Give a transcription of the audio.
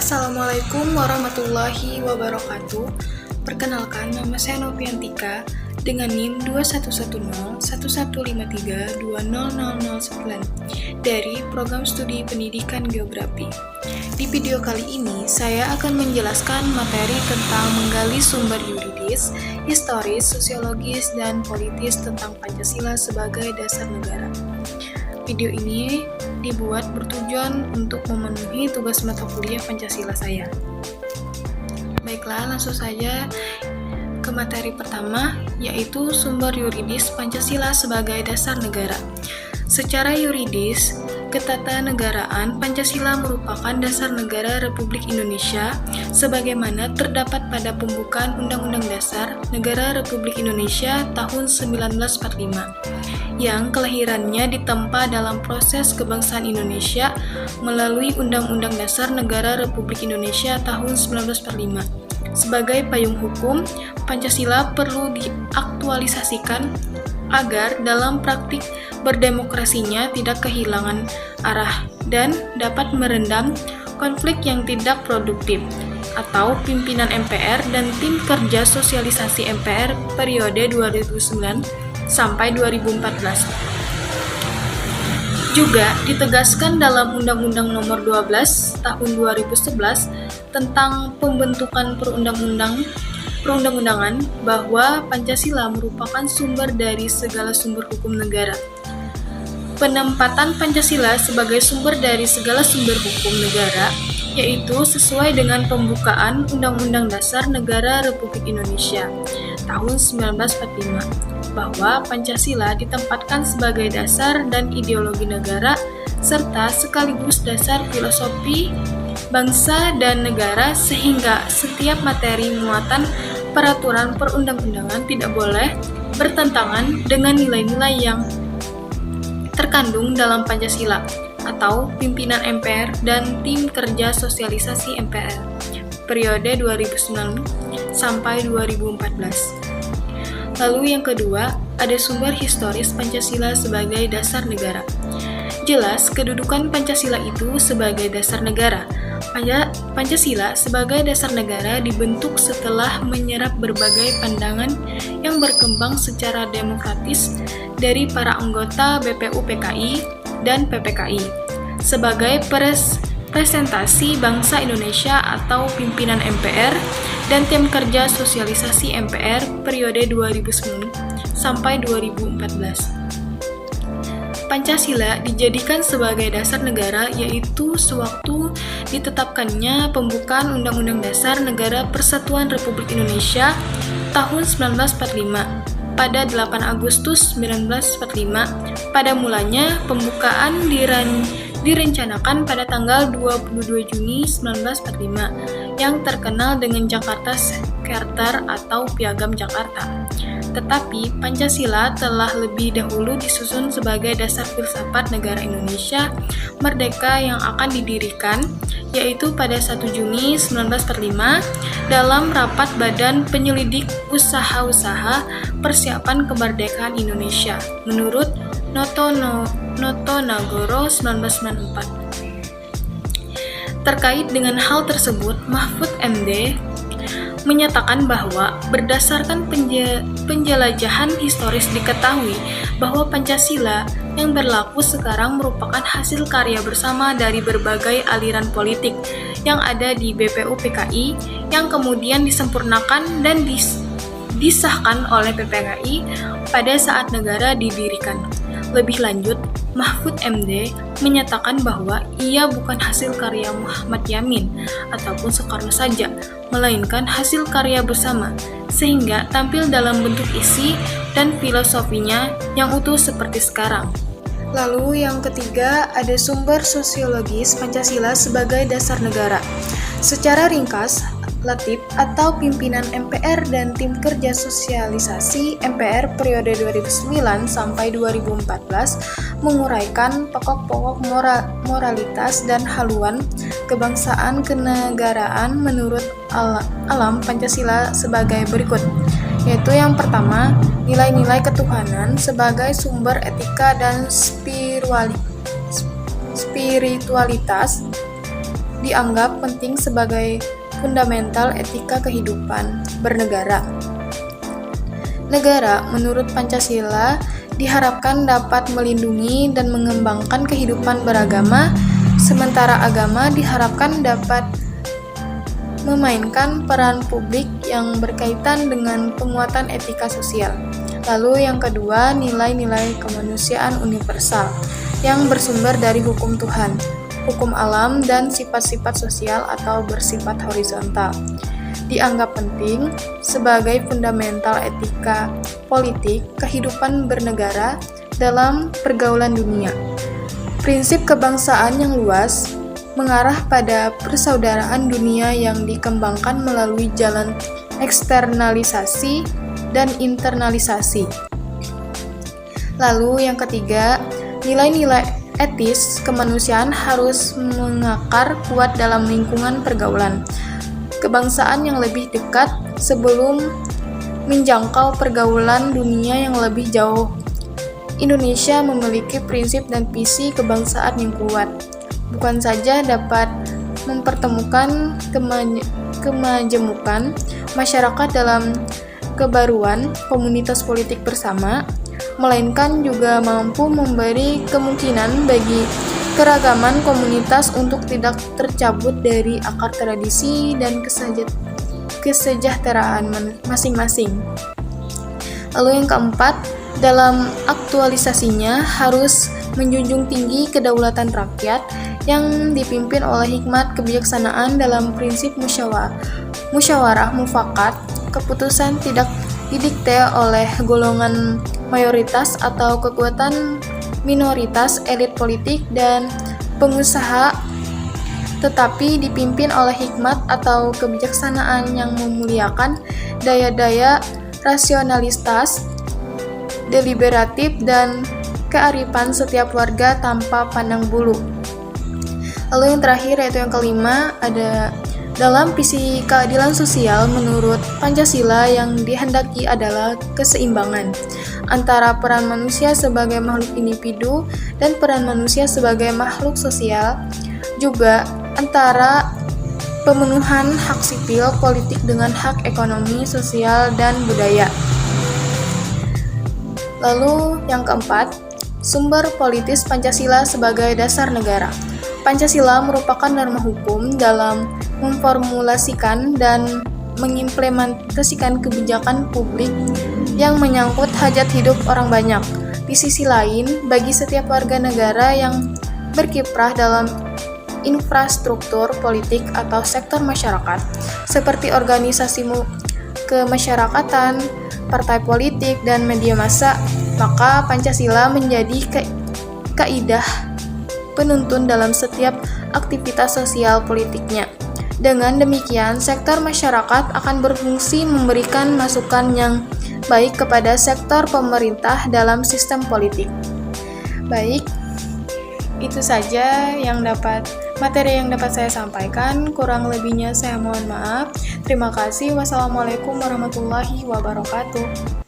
Assalamualaikum warahmatullahi wabarakatuh. Perkenalkan, nama saya Noviantika dengan NIM 21101153200009 dari Program Studi Pendidikan Geografi. Di video kali ini, saya akan menjelaskan materi tentang menggali sumber yuridis, historis, sosiologis, dan politis tentang Pancasila sebagai dasar negara. Video ini dibuat bertujuan untuk memenuhi tugas mata kuliah Pancasila saya. Baiklah, langsung saja ke materi pertama, yaitu sumber yuridis Pancasila sebagai dasar negara. Secara yuridis, ketatanegaraan Pancasila merupakan dasar negara Republik Indonesia sebagaimana terdapat pada pembukaan Undang-Undang Dasar Negara Republik Indonesia tahun 1945 yang kelahirannya ditempa dalam proses kebangsaan Indonesia melalui Undang-Undang Dasar Negara Republik Indonesia tahun 1945. Sebagai payung hukum, Pancasila perlu diaktualisasikan agar dalam praktik berdemokrasinya tidak kehilangan arah dan dapat meredam konflik yang tidak produktif atau pimpinan MPR dan tim kerja sosialisasi MPR periode 2009 sampai 2014. Juga ditegaskan dalam Undang-Undang Nomor 12 Tahun 2011 tentang pembentukan perundang-undangan bahwa Pancasila merupakan sumber dari segala sumber hukum negara. Penempatan Pancasila sebagai sumber dari segala sumber hukum negara yaitu sesuai dengan pembukaan Undang-Undang Dasar Negara Republik Indonesia tahun 1945 bahwa Pancasila ditempatkan sebagai dasar dan ideologi negara serta sekaligus dasar filosofi bangsa dan negara sehingga setiap materi muatan peraturan perundang-undangan tidak boleh bertentangan dengan nilai-nilai yang terkandung dalam Pancasila atau pimpinan MPR dan tim kerja sosialisasi MPR periode 2009 sampai 2014. Lalu yang kedua, ada sumber historis Pancasila sebagai dasar negara. Jelas, kedudukan Pancasila itu sebagai dasar negara. Pancasila sebagai dasar negara dibentuk setelah menyerap berbagai pandangan yang berkembang secara demokratis dari para anggota BPUPKI dan PPKI sebagai presentasi bangsa Indonesia atau pimpinan MPR dan tim kerja sosialisasi MPR periode 2009 sampai 2014. Pancasila dijadikan sebagai dasar negara yaitu sewaktu ditetapkannya pembukaan Undang-Undang Dasar Negara Persatuan Republik Indonesia tahun 1945 pada 8 Agustus 1945. Pada mulanya pembukaan direncanakan pada tanggal 22 Juni 1945 yang terkenal dengan Jakarta Charter atau Piagam Jakarta. Tetapi Pancasila telah lebih dahulu disusun sebagai dasar filsafat negara Indonesia merdeka yang akan didirikan, yaitu pada 1 Juni 1945 dalam rapat Badan Penyelidik Usaha-Usaha Persiapan Kemerdekaan Indonesia menurut Noto Nagoro 1994. Terkait dengan hal tersebut, Mahfud MD menyatakan bahwa berdasarkan penjelajahan historis diketahui bahwa Pancasila yang berlaku sekarang merupakan hasil karya bersama dari berbagai aliran politik yang ada di BPUPKI yang kemudian disempurnakan dan disahkan oleh PPKI pada saat negara didirikan. Lebih lanjut, Mahfud MD menyatakan bahwa ia bukan hasil karya Muhammad Yamin ataupun Soekarno saja, melainkan hasil karya bersama, sehingga tampil dalam bentuk isi dan filosofinya yang utuh seperti sekarang. Lalu yang ketiga, ada sumber sosiologis Pancasila sebagai dasar negara. Secara ringkas, Latip atau pimpinan MPR dan tim kerja sosialisasi MPR periode 2009 sampai 2014 menguraikan pokok-pokok moralitas dan haluan kebangsaan kenegaraan menurut alam Pancasila sebagai berikut, yaitu yang pertama, nilai-nilai ketuhanan sebagai sumber etika dan spiritualitas dianggap penting sebagai fundamental etika kehidupan bernegara. Negara, menurut Pancasila, diharapkan dapat melindungi dan mengembangkan kehidupan beragama, sementara agama diharapkan dapat memainkan peran publik yang berkaitan dengan penguatan etika sosial. Lalu yang kedua, nilai-nilai kemanusiaan universal yang bersumber dari hukum Tuhan, hukum alam, dan sifat-sifat sosial atau bersifat horizontal. Dianggap penting sebagai fundamental etika politik kehidupan bernegara dalam pergaulan dunia. Prinsip kebangsaan yang luas mengarah pada persaudaraan dunia yang dikembangkan melalui jalan eksternalisasi dan internalisasi. Lalu yang ketiga, nilai-nilai etis kemanusiaan harus mengakar kuat dalam lingkungan pergaulan kebangsaan yang lebih dekat sebelum menjangkau pergaulan dunia yang lebih jauh. Indonesia memiliki prinsip dan visi kebangsaan yang kuat, bukan saja dapat mempertemukan kemajemukan masyarakat dalam kebaruan komunitas politik bersama, melainkan juga mampu memberi kemungkinan bagi keragaman komunitas untuk tidak tercabut dari akar tradisi dan kesejahteraan masing-masing. Lalu yang keempat, dalam aktualisasinya harus menjunjung tinggi kedaulatan rakyat yang dipimpin oleh hikmat kebijaksanaan dalam prinsip musyawarah mufakat. Keputusan tidak didikte oleh golongan mayoritas atau kekuatan minoritas elit politik dan pengusaha, tetapi dipimpin oleh hikmat atau kebijaksanaan yang memuliakan daya-daya rasionalitas, deliberatif, dan kearifan setiap warga tanpa pandang bulu. Lalu yang terakhir yaitu yang kelima, ada dalam visi keadilan sosial menurut Pancasila yang dihendaki adalah keseimbangan antara peran manusia sebagai makhluk individu dan peran manusia sebagai makhluk sosial, juga antara pemenuhan hak sipil politik dengan hak ekonomi, sosial, dan budaya. Lalu yang keempat, sumber politis Pancasila sebagai dasar negara. Pancasila merupakan norma hukum dalam memformulasikan dan mengimplementasikan kebijakan publik yang menyangkut hajat hidup orang banyak. Di sisi lain, bagi setiap warga negara yang berkiprah dalam infrastruktur politik atau sektor masyarakat, seperti organisasi kemasyarakatan, partai politik, dan media massa, maka Pancasila menjadi kaidah penuntun dalam setiap aktivitas sosial politiknya. Dengan demikian, sektor masyarakat akan berfungsi memberikan masukan yang baik kepada sektor pemerintah dalam sistem politik. Baik, itu saja materi yang dapat saya sampaikan. Kurang lebihnya saya mohon maaf. Terima kasih. Wassalamualaikum warahmatullahi wabarakatuh.